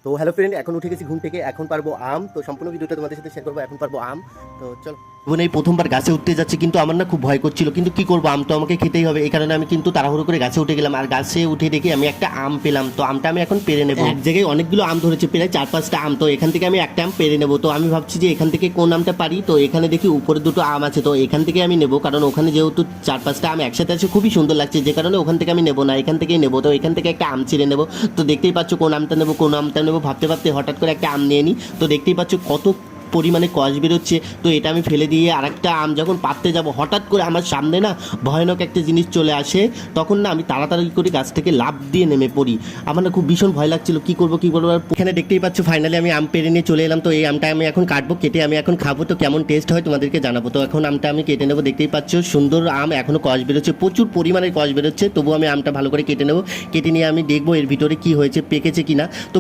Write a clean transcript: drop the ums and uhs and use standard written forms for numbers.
তো hello friend, এখন উঠে গেছি ঘুম থেকে, এখন পারবো আম। তো সম্পূর্ণ ভিডিওটা তোমাদের সাথে শেয়ার করবো, এখন পারবো আম। তো চলো। জীবনে এই প্রথমবার গাছে উঠতে যাচ্ছে, কিন্তু আমার না খুব ভয় করছিল, কিন্তু কি করবো, আম তো আমাকে খেতেই হবে। এই কারণে আমি কিন্তু তাড়াহুড়ো করে গাছে উঠে গেলাম, আর গাছে উঠে দেখি আমি একটা আম পেলাম। তো আমটা আমি এখন পেরে নেবো। এক জায়গায় অনেকগুলো আম ধরেছে, প্রায় 4-5টা আম। তো এখান থেকে আমি একটা আম পেরে নেবো। তো আমি ভাবছি যে এখান থেকে কোন আমটা পারি। তো এখানে দেখি উপরে দুটো আম আছে, তো এখান থেকে আমি নেবো, কারণ ওখানে যেহেতু 4-5টা আম একসাথে আছে খুবই সুন্দর লাগছে, যে কারণে ওখান থেকে আমি নেবো না, এখান থেকেই নেবো। তো এখান থেকে একটা আম ছিঁড়ে নেবো। তো দেখতেই পাচ্ছ কোন আমটা নেবো, কোন আমটা নেবো ভাবতে ভাবতে হঠাৎ করে একটা আম নিয়ে নিই। তো দেখতেই পাচ্ছ কত পরিমাণে কষ বেরোচ্ছে। তো এটা আমি ফেলে দিয়ে আরেকটা আম যখন পাততে যাব, হঠাৎ করে আমার সামনে না ভয়ানক একটা জিনিস চলে আসে। তখন না আমি তাড়াতাড়ি করে গাছ থেকে লাফ দিয়ে নেমে পড়ি। আমার না খুব ভীষণ ভয় লাগছিল, কি করবো কি করবো। আর এখানে দেখতেই পাচ্ছ ফাইনালি আমি আম পেরে নিয়ে চলে এলাম। তো এই আমটা আমি এখন কাটবো, কেটে আমি এখন খাবো। তো কেমন টেস্ট হয় তোমাদেরকে জানাবো। তো এখন আমটা আমি কেটে নেবো। দেখতেই পাচ্ছ সুন্দর আম, এখনো কষ বেরোচ্ছে, প্রচুর পরিমাণে কষ বেরোচ্ছে। তবু আমি আমটা ভালো করে কেটে নেবো। কেটে নিয়ে আমি দেখবো এর ভিতরে কি হয়েছে, পেকেছে কিনা। তো